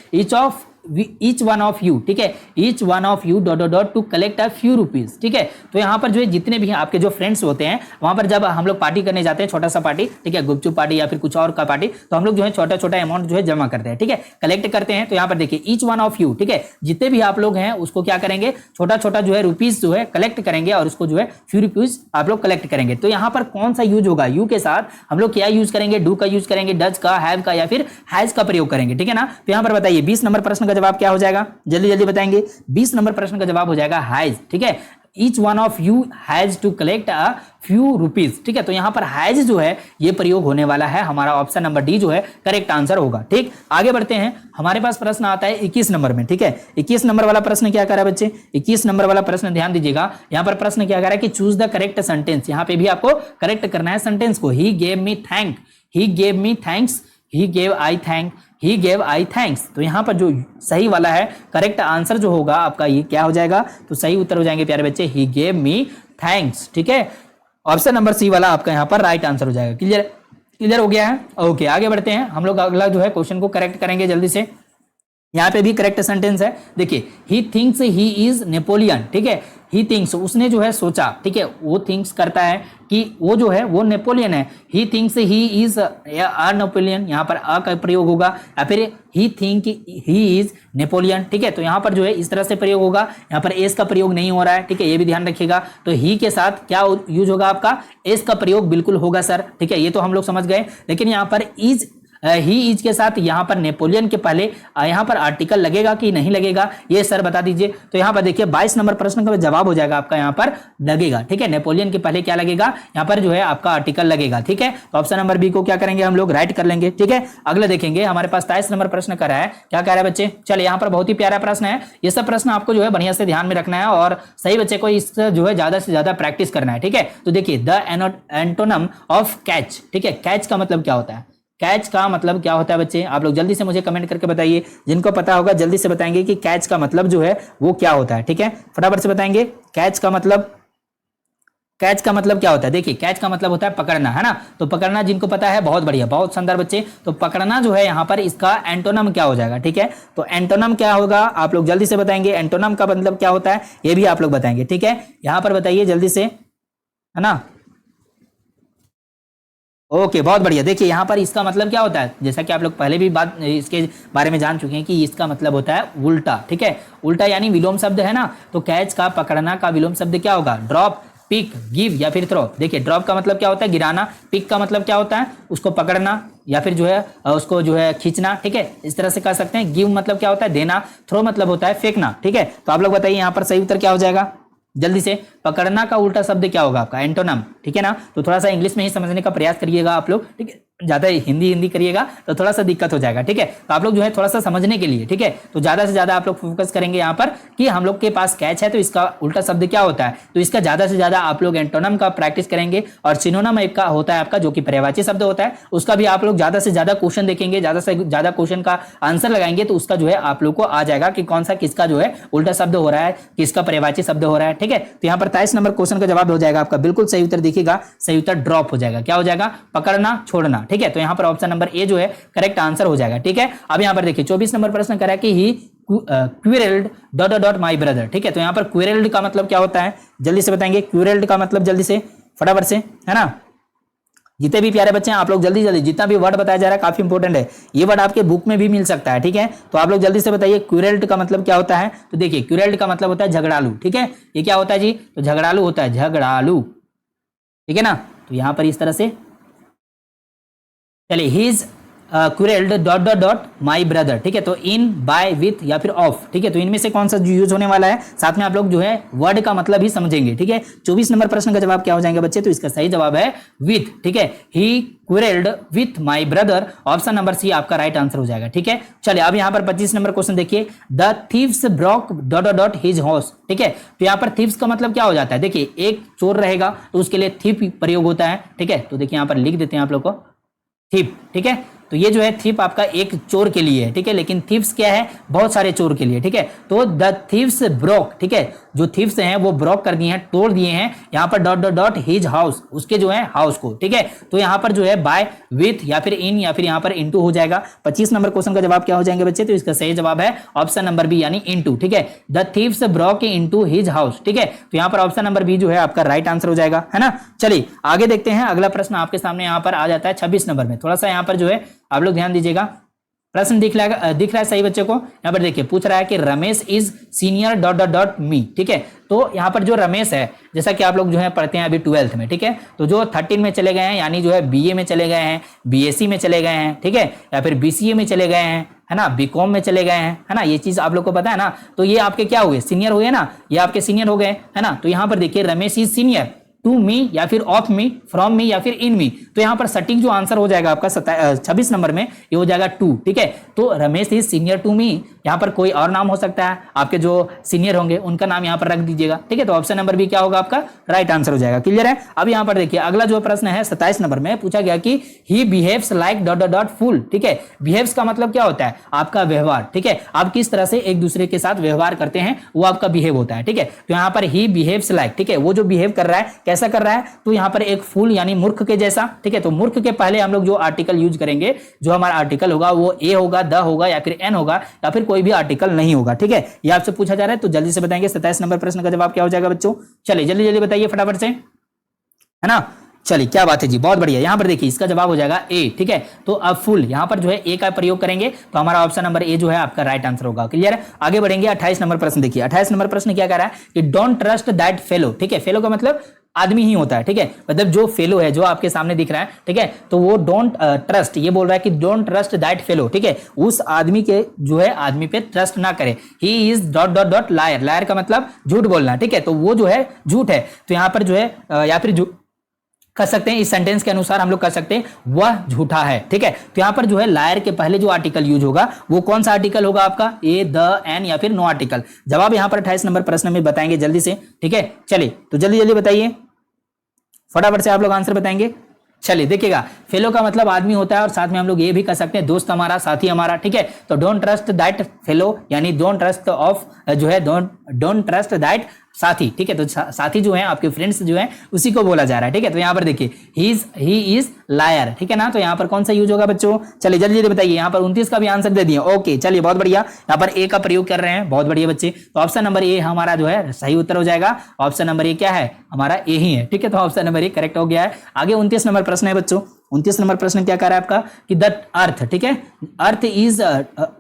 ईच वन ऑफ यू, ठीक है, each one of U dot dot to collect a few rupees. ठीक है, तो यहाँ पर जो है जितने भी आपके जो फ्रेंड्स होते हैं, वहां पर जब हम लोग पार्टी करने जाते हैं, छोटा सा पार्टी, ठीक है, गुपचुप पार्टी या फिर कुछ और का पार्टी, तो हम लोग जो है छोटा छोटा अमाउंट जो है जमा करते हैं, ठीक है, कलेक्ट करते हैं। तो यहाँ पर देखिए ईच वन ऑफ यू, ठीक है, जितने भी आप लोग हैं उसको क्या करेंगे, छोटा छोटा जो है रुपीज जो है कलेक्ट करेंगे और उसको जो है फ्यू रुपीज आप लोग कलेक्ट करेंगे। तो यहाँ पर कौन सा यूज होगा, यू के साथ हम लोग क्या यूज करेंगे, डू का यूज करेंगे, डज का, हैव का, या फिर हैज का प्रयोग करेंगे। ठीक है ना, तो यहाँ पर बताइए 20 नंबर प्रश्न का जवाब क्या हो जाएगा, जल्दी जल्दी बताएंगे। 20 नंबर प्रश्न का जवाब हो जाएगा हैज। ठीक है, each one of you has to collect a few rupees. ठीक है, तो यहां पर हैज जो है ये प्रयोग होने वाला है, हमारा ऑप्शन नंबर डी जो है करेक्ट आंसर होगा। ठीक, आगे बढ़ते हैं, हमारे पास प्रश्न आता है 21 नंबर में। ठीक है, 21 नंबर वाला प्रश्न क्या कर रहा है बच्चे, 21 नंबर वाला प्रश्न ध्यान दीजिएगा, यहां पर प्रश्न क्या कर रहा है कि चूज द करेक्ट सेंटेंस। यहां पे भी आपको करेक्ट करना है सेंटेंस को। He gave me thank, he gave me thanks, he gave I thank, he gave I thanks. तो यहां पर जो सही वाला है करेक्ट आंसर जो होगा आपका ये क्या हो जाएगा, तो सही उत्तर हो जाएंगे प्यारे बच्चे ही गेव मी थैंक्स। ठीक है, ऑप्शन नंबर सी वाला आपका यहां पर राइट आंसर हो जाएगा। क्लियर, क्लियर हो गया है। ओके, आगे बढ़ते हैं हम लोग, अगला जो है क्वेश्चन को करेक्ट करेंगे जल्दी से। यहाँ पे भी करेक्ट सेंटेंस है, देखिए he thinks he is Napoleon. ठीक है, ही थिंक्स उसने जो है सोचा, ठीक है, वो थिंक्स करता है कि वो जो है वो नेपोलियन है। He thinks he is a Napoleon, यहाँ पर अ का प्रयोग होगा, या फिर ही थिंक ही इज नेपोलियन। ठीक है, तो यहाँ पर जो है इस तरह से प्रयोग होगा, यहाँ पर एस का प्रयोग नहीं हो रहा है। ठीक है, ये भी ध्यान रखिएगा। तो ही के साथ क्या यूज होगा आपका, एस का प्रयोग बिल्कुल होगा सर। ठीक है, ये तो हम लोग समझ गए, लेकिन यहाँ पर इज ही इज के साथ यहाँ पर नेपोलियन के पहले यहाँ पर आर्टिकल लगेगा कि नहीं लगेगा, ये सर बता दीजिए। तो यहाँ पर देखिए 22 नंबर प्रश्न का जवाब हो जाएगा आपका यहाँ पर लगेगा, ठीक है। नेपोलियन के पहले क्या लगेगा, यहाँ पर जो है आपका आर्टिकल लगेगा, ठीक है। तो ऑप्शन नंबर बी को क्या करेंगे हम लोग, राइट कर लेंगे, ठीक है। अगला देखेंगे हमारे पास 23 नंबर प्रश्न कर रहा है, क्या कह रहा है बच्चे। चलिए यहाँ पर बहुत ही प्यारा प्रश्न है, ये सब प्रश्न आपको जो है बढ़िया से ध्यान में रखना है और सही बच्चे को इस जो है ज्यादा से ज्यादा प्रैक्टिस करना है, ठीक है। तो देखिए द एंटोनम ऑफ कैच, ठीक है। कैच का मतलब क्या होता है, कैच का मतलब क्या होता है बच्चे, आप लोग जल्दी से मुझे कमेंट करके बताइए, जिनको पता होगा जल्दी से बताएंगे कि कैच का मतलब जो है वो क्या होता है, ठीक है। फटाफट से बताएंगे कैच का मतलब, कैच का मतलब क्या होता है। देखिए कैच का मतलब होता है पकड़ना, है ना। तो पकड़ना जिनको पता है बहुत बढ़िया, बहुत शानदार बच्चे। तो पकड़ना जो है यहाँ पर इसका एंटोनम क्या हो जाएगा, ठीक है। तो एंटोनम क्या होगा आप लोग जल्दी से बताएंगे, एंटोनम का मतलब क्या होता है ये भी आप लोग बताएंगे, ठीक है। यहाँ पर बताइए जल्दी से, है ना। ओके बहुत बढ़िया। देखिए यहाँ पर इसका मतलब क्या होता है, जैसा कि आप लोग पहले भी बात इसके बारे में जान चुके हैं कि इसका मतलब होता है उल्टा, ठीक है। उल्टा यानी विलोम शब्द है ना। तो कैच का पकड़ना का विलोम शब्द क्या होगा, ड्रॉप, पिक, गिव या फिर थ्रो। देखिए ड्रॉप का मतलब क्या होता है गिराना, पिक का मतलब क्या होता है उसको पकड़ना या फिर जो है उसको जो है खींचना, ठीक है। इस तरह से कह सकते हैं। गिव मतलब क्या होता है देना, थ्रो मतलब होता है फेंकना, ठीक है। तो आप लोग बताइए यहाँ पर सही उत्तर क्या हो जाएगा जल्दी से। पकड़ना का उल्टा शब्द क्या होगा आपका, एंटोनम, ठीक है ना। तो थोड़ा सा इंग्लिश में ही समझने का प्रयास करिएगा आप लोग, ठीक है। ज्यादा हिंदी करिएगा तो थोड़ा सा दिक्कत हो जाएगा, ठीक है। तो आप लोग जो है थोड़ा सा समझने के लिए, ठीक है, तो ज्यादा से ज्यादा आप लोग फोकस करेंगे यहाँ पर कि हम लोग के पास कैच है तो इसका उल्टा शब्द क्या होता है। तो इसका ज्यादा से ज्यादा आप लोग एंटोनम का प्रैक्टिस करेंगे और सिनोनम एक का होता है आपका जो कि पर्यायवाची शब्द होता है, उसका भी आप लोग ज्यादा से ज्यादा क्वेश्चन देखेंगे, ज्यादा से ज्यादा क्वेश्चन का आंसर लगाएंगे तो उसका जो है आप लोग को आ जाएगा कि कौन सा किसका जो है उल्टा शब्द हो रहा है, किसका पर्यायवाची शब्द हो रहा है, ठीक है। तो यहाँ पर 23 नंबर क्वेश्चन का जवाब हो जाएगा आपका बिल्कुल सही उत्तर देखिएगा, सही उत्तर ड्रॉप हो जाएगा। क्या हो जाएगा, पकड़ना छोड़ना, ठीक है। तो यहाँ पर ऑप्शन नंबर ए जो है करेक्ट आंसर हो जाएगा, ठीक है। अब यहाँ पर देखिए 24 नंबर प्रश्न करा कि ही क्विरेल्ड डॉट डॉट माय ब्रदर, ठीक है। तो यहाँ पर क्विरेल्ड का मतलब क्या होता है जल्दी से बताएंगे, क्विरेल्ड का मतलब जल्दी से फटाफट से, है ना। जितने भी प्यारे बच्चे हैं आप लोग जल्दी जल्दी जितना भी वर्ड बताया जा रहा है काफी इंपॉर्टेंट है, ये वर्ड आपके बुक में भी मिल सकता है, ठीक है। तो आप लोग जल्दी से बताइए क्विरेल्ड का मतलब क्या होता है। तो देखिए क्विरेल्ड का मतलब होता है झगड़ालू, ठीक है। ये क्या होता है जी, तो झगड़ालू होता है, झगड़ालू, ठीक है ना। तो यहां पर इस तरह से चलिए his quarrelled dot dot dot my brother, ठीक है। तो इन, बाय, विथ या फिर ऑफ, ठीक है। तो इनमें से कौन सा यूज होने वाला है, साथ में आप लोग जो है वर्ड का मतलब ही समझेंगे, ठीक है। 24 नंबर प्रश्न का जवाब क्या हो जाएगा बच्चे, तो इसका सही जवाब है विथ, ठीक है। He quarrelled with my brother, option number C आपका राइट आंसर हो जाएगा, ठीक है। चलिए अब यहाँ पर 25 नंबर क्वेश्चन देखिए, the thieves broke dot dot dot his house, ठीक है। तो यहाँ पर थीव्स का मतलब क्या हो जाता है, देखिए एक चोर रहेगा तो उसके लिए थीप प्रयोग होता है, ठीक है। तो देखिए यहाँ पर लिख देते हैं आप लोग को थीप, ठीक है। तो ये जो है थीप आपका एक चोर के लिए है, ठीक है। लेकिन थीव्स क्या है, बहुत सारे चोर के लिए, ठीक है। तो द थीव्स ब्रोक, ठीक है, जो थीव्स हैं वो ब्रोक कर दिए हैं, तोड़ दिए हैं यहाँ पर dot dot dot his house, उसके जो है हाउस को, ठीक है। तो यहाँ पर जो है बाय, विथ या फिर इन या फिर यहाँ पर इनटू हो जाएगा। 25 नंबर क्वेश्चन का जवाब क्या हो जाएंगे बच्चे, तो इसका सही जवाब है ऑप्शन नंबर बी यानी इनटू, ठीक है। The thieves broke into his house, ठीक है। तो यहाँ पर ऑप्शन नंबर बी जो है आपका राइट आंसर हो जाएगा, है ना। चलिए आगे देखते हैं, अगला प्रश्न आपके सामने यहाँ पर आ जाता है 26 नंबर में। थोड़ा सा यहाँ पर जो है आप लोग ध्यान दीजिएगा, प्रश्न दिख रहा है सही बच्चे को। यहाँ पर देखिए पूछ रहा है कि Ramesh is senior dot dot dot मी, ठीक है। तो यहाँ पर जो रमेश है, जैसा कि आप लोग जो है पढ़ते हैं अभी 12th में, ठीक है। तो जो 13 में चले गए हैं यानी जो है बीए में चले गए हैं, बीएससी में चले गए हैं, ठीक है, या फिर बीसीए में चले गए हैं, है ना, बीकॉम में चले गए हैं, है ना, ये चीज आप लोग को पता है ना। तो ये आपके क्या हुए, सीनियर हुए ना, ये आपके सीनियर हो गए, है ना। तो यहाँ पर देखिए Ramesh is senior to me या फिर ऑफ मी, फ्रॉम मी या फिर इन मी। तो यहाँ पर सटीक जो आंसर हो जाएगा आपका 26 नंबर में ये हो जाएगा 2, ठीक है। तो Ramesh is senior to me, यहाँ पर कोई और नाम हो सकता है, आपके जो सीनियर होंगे उनका नाम यहाँ पर रख दीजिएगा, ठीक है। तो ऑप्शन नंबर बी क्या होगा आपका राइट आंसर हो जाएगा, क्लियर है। अब यहाँ पर देखिए अगला जो प्रश्न है 27 नंबर में पूछा गया कि he behaves like dot dot dot fool, ठीक है। बिहेव्स का मतलब क्या होता है, आपका व्यवहार, ठीक है। आप किस तरह से एक दूसरे के साथ व्यवहार करते हैं वो आपका बिहेव होता है, ठीक है। तो यहाँ पर ही बिहेव्स लाइक, ठीक है, वो जो बिहेव कर रहा है कैसा कर रहा है, तो यहाँ पर एक फूल यानी मूर्ख के जैसा, ठीक है। तो मूर्ख के पहले हम लोग जो आर्टिकल यूज करेंगे, जो हमारा आर्टिकल होगा वो ए होगा, द होगा या फिर एन होगा या फिर कोई भी आर्टिकल नहीं होगा, ठीक है। ये आपसे पूछा जा रहा है तो जल्दी से बताएंगे 27 नंबर प्रश्न का जवाब क्या हो जाएगा बच्चों। चलिए जल्दी जल्दी बताइए फटाफट से, है ना। चलिए क्या बात है जी, बहुत बढ़िया। यहाँ पर देखिए इसका जवाब हो जाएगा ए, ठीक है। तो अब फुल यहाँ पर जो है ए का प्रयोग करेंगे तो हमारा ऑप्शन नंबर ए जो है आपका राइट आंसर होगा, क्लियर है। आगे बढ़ेंगे 28 नंबर प्रश्न देखिए। 28 नंबर प्रश्न क्या कह रहा है कि डोंट ट्रस्ट दैट फेलो, ठीक है। फेलो का मतलब आदमी ही होता है, ठीक है। मतलब जो फेलो है, जो आपके सामने दिख रहा है, ठीक है, तो वो डोंट ट्रस्ट, ये बोल रहा है कि डोंट ट्रस्ट दैट फेलो, ठीक है, उस आदमी के जो है आदमी पे ट्रस्ट ना करे। He is dot dot dot liar, liar का मतलब झूठ बोलना, ठीक है, तो वो जो है झूठ है। तो यहां पर जो है या फिर कर सकते हैं, इस सेंटेंस के अनुसार हम लोग कर सकते हैं वह झूठा है, ठीक है। तो यहां पर जो है लायर के पहले जो आर्टिकल यूज होगा वो कौन सा आर्टिकल होगा आपका, ए, द, एन या फिर नो आर्टिकल। जवाब यहां पर 28 नंबर प्रश्न में बताएंगे जल्दी से, ठीक है। चलिए तो जल्दी जल्दी बताइए, फटाफट से आप लोग आंसर बताएंगे। चलिए देखिएगा, फेलो का मतलब आदमी होता है, और साथ में हम लोग ये भी कर सकते हैं दोस्त हमारा, साथी हमारा, ठीक है। तो डोंट ट्रस्ट दैट फेलो यानी डोंट ट्रस्ट ऑफ जो है डोंट ट्रस्ट दैट साथी, ठीक है। तो साथी जो है आपके फ्रेंड्स जो है उसी को बोला जा रहा है, ठीक है। तो यहाँ पर देखिए ही इज लायर, ठीक है ना। तो यहाँ पर कौन सा यूज होगा बच्चों, चलिए जल्दी जल्दी बताइए। यहाँ पर 29 का भी आंसर दे दिए, ओके चलिए बहुत बढ़िया। यहाँ पर ए का प्रयोग कर रहे हैं, बहुत बढ़िया बच्चे। तो ऑप्शन नंबर ए हमारा जो है सही उत्तर हो जाएगा। ऑप्शन नंबर ए क्या है, हमारा ए ही है, ठीक है। तो ऑप्शन नंबर ए करेक्ट हो गया है। आगे 29 नंबर प्रश्न है बच्चों। 29 नंबर प्रश्न क्या कर रहा है आपका कि द अर्थ, ठीक है, earth is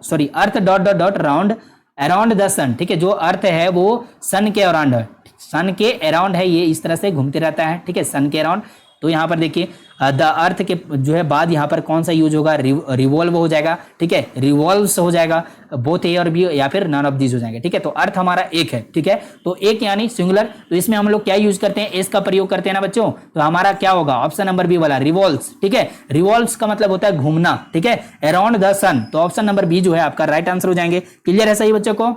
sorry earth dot dot dot round around the sun, ठीक है। जो अर्थ है वो सन के अराउंड है, सन के अराउंड है, ये इस तरह से घूमते रहता है, ठीक है, सन के अराउंड। तो यहाँ पर देखिए द अर्थ के जो है बाद यहाँ पर कौन सा यूज होगा, रिवॉल्व हो जाएगा, ठीक है, रिवॉल्व्स हो जाएगा, बोथ ए और बी या फिर नन ऑफ दीज हो जाएंगे, ठीक है। तो अर्थ हमारा एक है, ठीक है, तो एक यानी सिंगुलर। तो इसमें हम लोग क्या यूज करते हैं, एस का प्रयोग करते हैं ना बच्चों। तो हमारा क्या होगा, ऑप्शन नंबर बी वाला रिवॉल्व्स, ठीक है। रिवॉल्व्स का मतलब होता है घूमना, ठीक है, अराउंड द सन। तो ऑप्शन नंबर बी जो है आपका राइट आंसर हो जाएंगे। क्लियर है सही बच्चों को,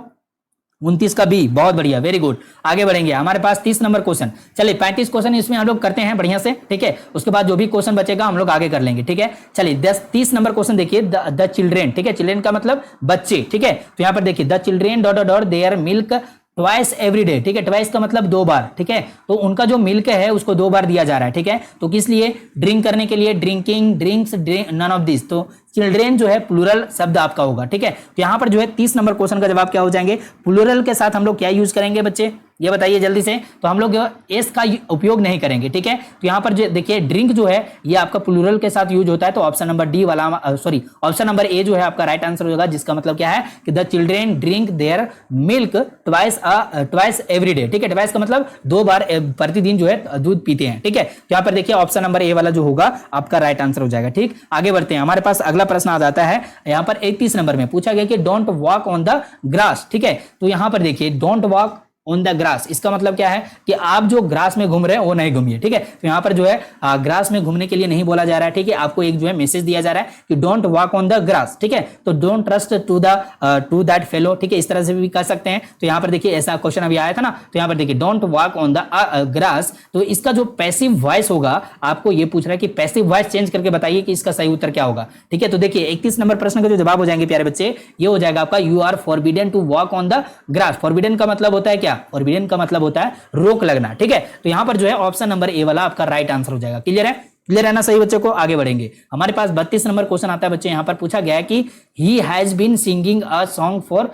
29 का बी, बहुत बढ़िया, वेरी गुड। आगे बढ़ेंगे, हमारे पास 30 नंबर क्वेश्चन। चलिए 35 क्वेश्चन इसमें हम लोग करते हैं बढ़िया से, ठीक है। उसके बाद जो भी क्वेश्चन बचेगा हम लोग आगे कर लेंगे, ठीक है। चलिए 30 नंबर क्वेश्चन देखिए, द चिल्ड्रेन, ठीक है, चिल्ड्रेन का मतलब बच्चे, ठीक है। तो यहाँ पर देखिए the children dot dot their milk twice every day, ठीक है, ट्वाइस का मतलब 2 बार, ठीक है। तो उनका जो मिल्क है उसको 2 बार दिया जा रहा है, ठीक है। तो किस लिए, ड्रिंक करने के लिए, drinking, drinks, none of this. तो चिल्ड्रेन जो है प्लूरल शब्द आपका होगा, ठीक है। तो यहां पर जो है 30 नंबर क्वेश्चन का जवाब क्या हो जाएंगे, प्लूरल के साथ हम लोग क्या यूज करेंगे बच्चे, ये बताइए जल्दी से। तो हम लोग एस का उपयोग नहीं करेंगे, ठीक है। तो यहां पर जो देखिए ड्रिंक जो है ये आपका प्लूरल के साथ यूज होता है। तो ऑप्शन नंबर डी वाला सॉरी ऑप्शन नंबर ए जो है आपका राइट आंसर होगा, जिसका मतलब क्या है कि the children drink their milk twice every day, ठीक है। ट्वाइस का मतलब 2 बार प्रतिदिन जो है दूध पीते हैं, ठीक है। तो यहाँ पर देखिए ऑप्शन नंबर ए वाला जो होगा आपका राइट आंसर हो जाएगा, ठीक। आगे बढ़ते हैं, हमारे पास अगला प्रश्न आ जाता है। यहाँ पर 31 नंबर में पूछा गया कि don't walk on the grass, ठीक है। तो यहाँ पर देखिए don't walk on the grass, इसका मतलब क्या है कि आप जो ग्रास में घूम रहे हैं वो नहीं घूमिए, ठीक है। तो यहाँ पर जो है ग्रास में घूमने के लिए नहीं बोला जा रहा है, ठीक है। आपको एक जो है मैसेज दिया जा रहा है कि don't walk on the grass, ठीक है। तो don't trust to that fellow, ठीक है, इस तरह से भी कर सकते हैं। तो यहाँ पर देखिए ऐसा क्वेश्चन अभी आया था ना, तो यहाँ पर देखिए don't walk on the grass. तो इसका जो पैसिव वॉइस होगा, आपको ये पूछ रहा है कि पैसिव वॉइस चेंज करके बताइए कि इसका सही उत्तर क्या होगा, ठीक है। तो देखिए 31 नंबर प्रश्न का जो जवाब हो जाएंगे प्यारे बच्चे, ये हो जाएगा आपका you are forbidden to walk on the grass. Forbidden का मतलब होता है क्या, फॉरबिडन का मतलब होता है रोक लगना, ठीक है। तो यहां पर जो है ऑप्शन नंबर ए वाला आपका राइट आंसर हो जाएगा। क्लियर है, क्लियर है ना सही बच्चों को। आगे बढ़ेंगे, हमारे पास 32 नंबर क्वेश्चन आता है बच्चे। यहां पर पूछा गया है कि he has been singing a song for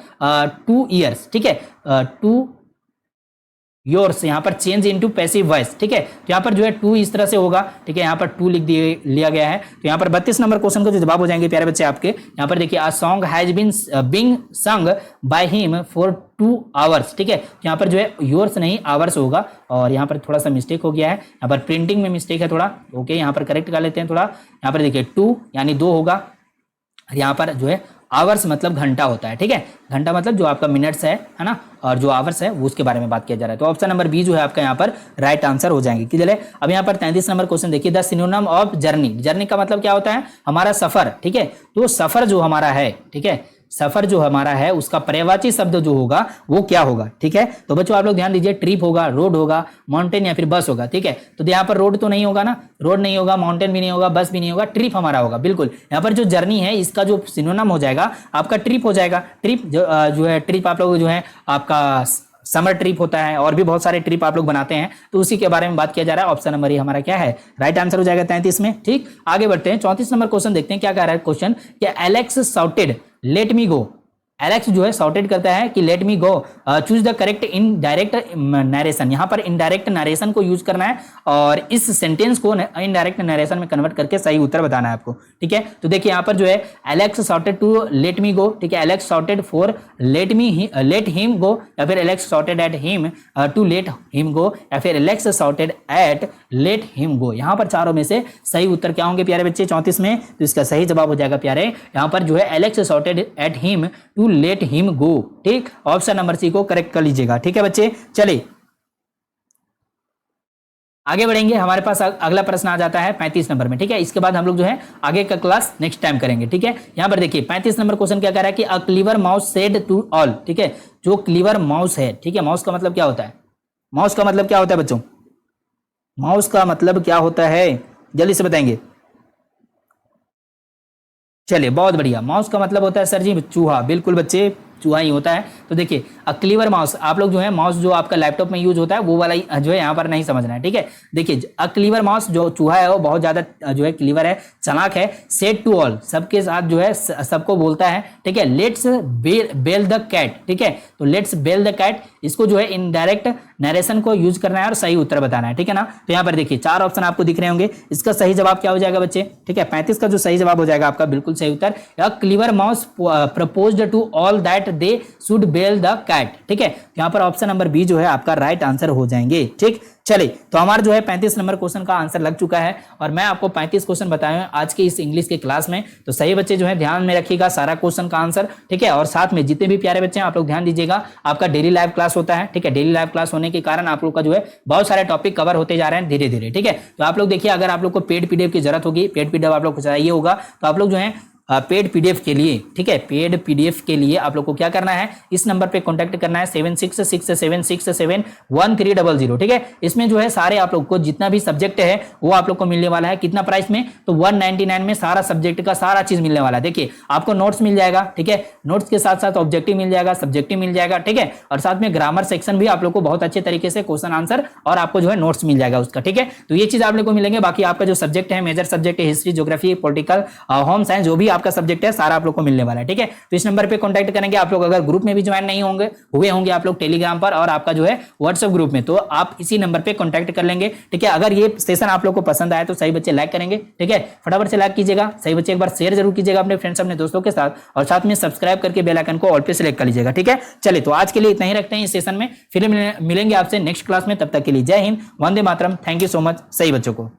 2 years, ठीक है, 2 योर्स, यहाँ पर चेंज इनटू पैसिव वॉइस, ठीक है। तो यहाँ पर जो है 2 इस तरह से होगा, ठीक है, यहाँ पर 2 लिया गया है। तो यहाँ पर 32 नंबर क्वेश्चन का जो जवाब हो जाएंगे प्यारे बच्चे आपके, यहाँ पर देखिए a song has been being sung by him for 2 hours, ठीक है। तो यहाँ पर जो है योर्स नहीं आवर्स होगा, और यहाँ पर थोड़ा सा मिस्टेक हो गया है, यहाँ पर प्रिंटिंग में मिस्टेक है थोड़ा, ओके, यहाँ पर करेक्ट कर लेते हैं थोड़ा। यहाँ पर देखिए 2 यानी 2 होगा, यहाँ पर जो है आवर्स मतलब घंटा होता है, ठीक है। घंटा मतलब जो आपका मिनट्स है ना, और जो आवर्स है वो उसके बारे में बात किया जा रहा है। तो ऑप्शन नंबर बी जो है आपका यहाँ पर राइट आंसर हो जाएंगे। क्लियर है। अब यहाँ पर 33 नंबर क्वेश्चन देखिए, the synonym of journey. Journey का मतलब क्या होता है, हमारा सफर, ठीक है। तो सफर जो हमारा है, ठीक है, सफर जो हमारा है उसका पर्यायवाची शब्द जो होगा वो क्या होगा, ठीक है। तो बच्चों आप लोग ध्यान दीजिए, ट्रिप होगा, रोड होगा, माउंटेन या फिर बस होगा, ठीक है। तो यहाँ पर रोड तो नहीं होगा ना, रोड नहीं होगा, माउंटेन भी नहीं होगा, बस भी नहीं होगा, ट्रिप हमारा होगा, बिल्कुल। यहाँ पर जो जर्नी है इसका जो सिनोनिम हो जाएगा आपका ट्रिप हो जाएगा। ट्रिप जो है ट्रिप आप लोग जो है आपका समर ट्रिप होता है, और भी बहुत सारे ट्रिप आप लोग बनाते हैं, तो उसी के बारे में बात किया जा रहा है। ऑप्शन नंबर ए हमारा क्या है, राइट आंसर हो जाएगा 33 में, ठीक। आगे बढ़ते हैं, 34 नंबर क्वेश्चन देखते हैं क्या कह रहा है क्वेश्चन, कि एलेक्स शाउटेड लेट मी गो, एलेक्स जो है सॉर्टेड करता है कि late me go, choose the correct indirect narration, यहाँ पर इनडायरेक्ट नरेशन को यूज करना है और इस सेंटेंस को इनडायरेक्ट नरेशन में कन्वर्ट करके सही उत्तर बताना है आपको, ठीक है। तो देखिए यहाँ पर जो है Alex sorted to let me go, ठीक है, Alex sorted for let him go, या फिर Alex sorted at him to let him go, या फिर Alex sorted at let him go. यहाँ पर चारों में से सही उत्तर क्या होंगे प्यारे बच्चे 34 में? तो इसका सही जवाब हो जाएगा प्यारे यहाँ पर जो है Alex sorted at him to let him go, ठीक। ऑप्शन नंबर सी को करेक्ट कर लीजिएगा, ठीक है बच्चे। चलिए आगे बढ़ेंगे, हमारे पास अगला प्रश्न आ जाता है 35 नंबर में, ठीक है। इसके बाद हम लोग जो है आगे का क्लास नेक्स्ट टाइम करेंगे, ठीक है। यहाँ पर देखिए 35 नंबर क्वेश्चन क्या कह रहा है कि a clever mouse said to all, ठीक है। जो क्लीवर माउस है, ठीक है, माउस का मतलब क्या होता है? माउस का मतलब क्या होता है बच्चों? माउस का मतलब क्या होता है, जल्दी से बताएंगे। चलिए बहुत बढ़िया, माउस का मतलब होता है सर जी चूहा, बिल्कुल बच्चे चूहा ही होता है। तो देखिए क्लीवर माउस, आप लोग जो है माउस जो आपका लैपटॉप में यूज होता है वो वाला जो है यहाँ पर नहीं समझना है, ठीक है। देखिए क्लीवर माउस जो चूहा है वो बहुत ज्यादा जो है क्लीवर है, चालाक है। सेड टू ऑल, सबके साथ जो है सबको बोलता है, ठीक है। लेट्स बेल द कैट, ठीक है। तो लेट्स बेल द कैट, इसको जो है इनडायरेक्ट नरेशन को यूज करना है और सही उत्तर बताना है, ठीक है ना। तो यहाँ पर देखिए 4 ऑप्शन आपको दिख रहे होंगे, इसका सही जवाब क्या हो जाएगा बच्चे, ठीक है। 35 का जो सही जवाब हो जाएगा आपका बिल्कुल सही उत्तर, clever mouse proposed to all that they should bell the cat, ठीक है। यहाँ पर ऑप्शन नंबर बी जो है आपका राइट आंसर हो जाएंगे, ठीक। चलिए तो हमारा जो है 35 नंबर क्वेश्चन का आंसर लग चुका है और मैं आपको 35 क्वेश्चन बताया हूं आज के इस इंग्लिश के क्लास में। तो सही बच्चे जो है ध्यान में रखिएगा सारा क्वेश्चन का आंसर, ठीक है। और साथ में जितने भी प्यारे बच्चे हैं आप लोग ध्यान दीजिएगा, आपका डेली लाइव क्लास होता है, ठीक है। डेली लाइव क्लास होने के कारण आप लोग का जो है बहुत सारे टॉपिक कवर होते जा रहे हैं धीरे धीरे, ठीक है। तो आप लोग देखिए अगर आप लोग को पेड पीडीएफ की जरूरत होगी, पेड पीडीएफ आप लोग को चाहिए होगा, तो आप लोग जो है पेड पीडीएफ के लिए, ठीक है, पेड पीडीएफ के लिए आप लोग को क्या करना है, इस नंबर पे कांटेक्ट करना है 7667671300, ठीक है। इसमें जो है सारे आप लोग को जितना भी सब्जेक्ट है वो आप लोग को मिलने वाला है, कितना प्राइस में, तो 199 में सारा सब्जेक्ट का सारा चीज मिलने वाला है। देखिए आपको नोट्स मिल जाएगा, ठीक है, नोट्स के साथ साथ ऑब्जेक्टिव मिल जाएगा, सब्जेक्टिव मिल जाएगा, ठीक है, और साथ में ग्रामर सेक्शन भी आप लोग को बहुत अच्छे तरीके से क्वेश्चन आंसर और आपको जो है नोट्स मिल जाएगा उसका, ठीक है। तो ये चीज आप लोग को मिलेंगे। बाकी आपका जो सब्जेक्ट है, मेजर सब्जेक्ट है, history, geography, political, home science, जो भी आपका सब्जेक्ट है सारा आप लोग को मिलने वाला है, ठीक है। तो इस नंबर पे कांटेक्ट करेंगे। आप लोग अगर ग्रुप में भी ज्वाइन नहीं हुए होंगे आप लोग टेलीग्राम पर और आपका जो है व्हाट्सएप ग्रुप में, तो आप इसी नंबर पे कांटेक्ट कर लेंगे, ठीक है। अगर ये सेशन आप लोग को पसंद आए तो सही बच्चे लाइक करेंगे, ठीक है, फटाफट से लाइक कीजिएगा। सही बच्चे एक बार शेयर जरूर कीजिएगा अपने फ्रेंड्स, अपने दोस्तों के साथ, और साथ में सब्सक्राइब करके बेल आइकन को ऑल पे सिलेक्ट कर लीजिएगा, ठीक है। चलिए तो आज के लिए इतना ही रखते हैं इस सेशन में, फिर मिलेंगे आपसे नेक्स्ट क्लास में। तब तक के लिए जय Hind, Vande Mataram, thank you so much सही बच्चों को।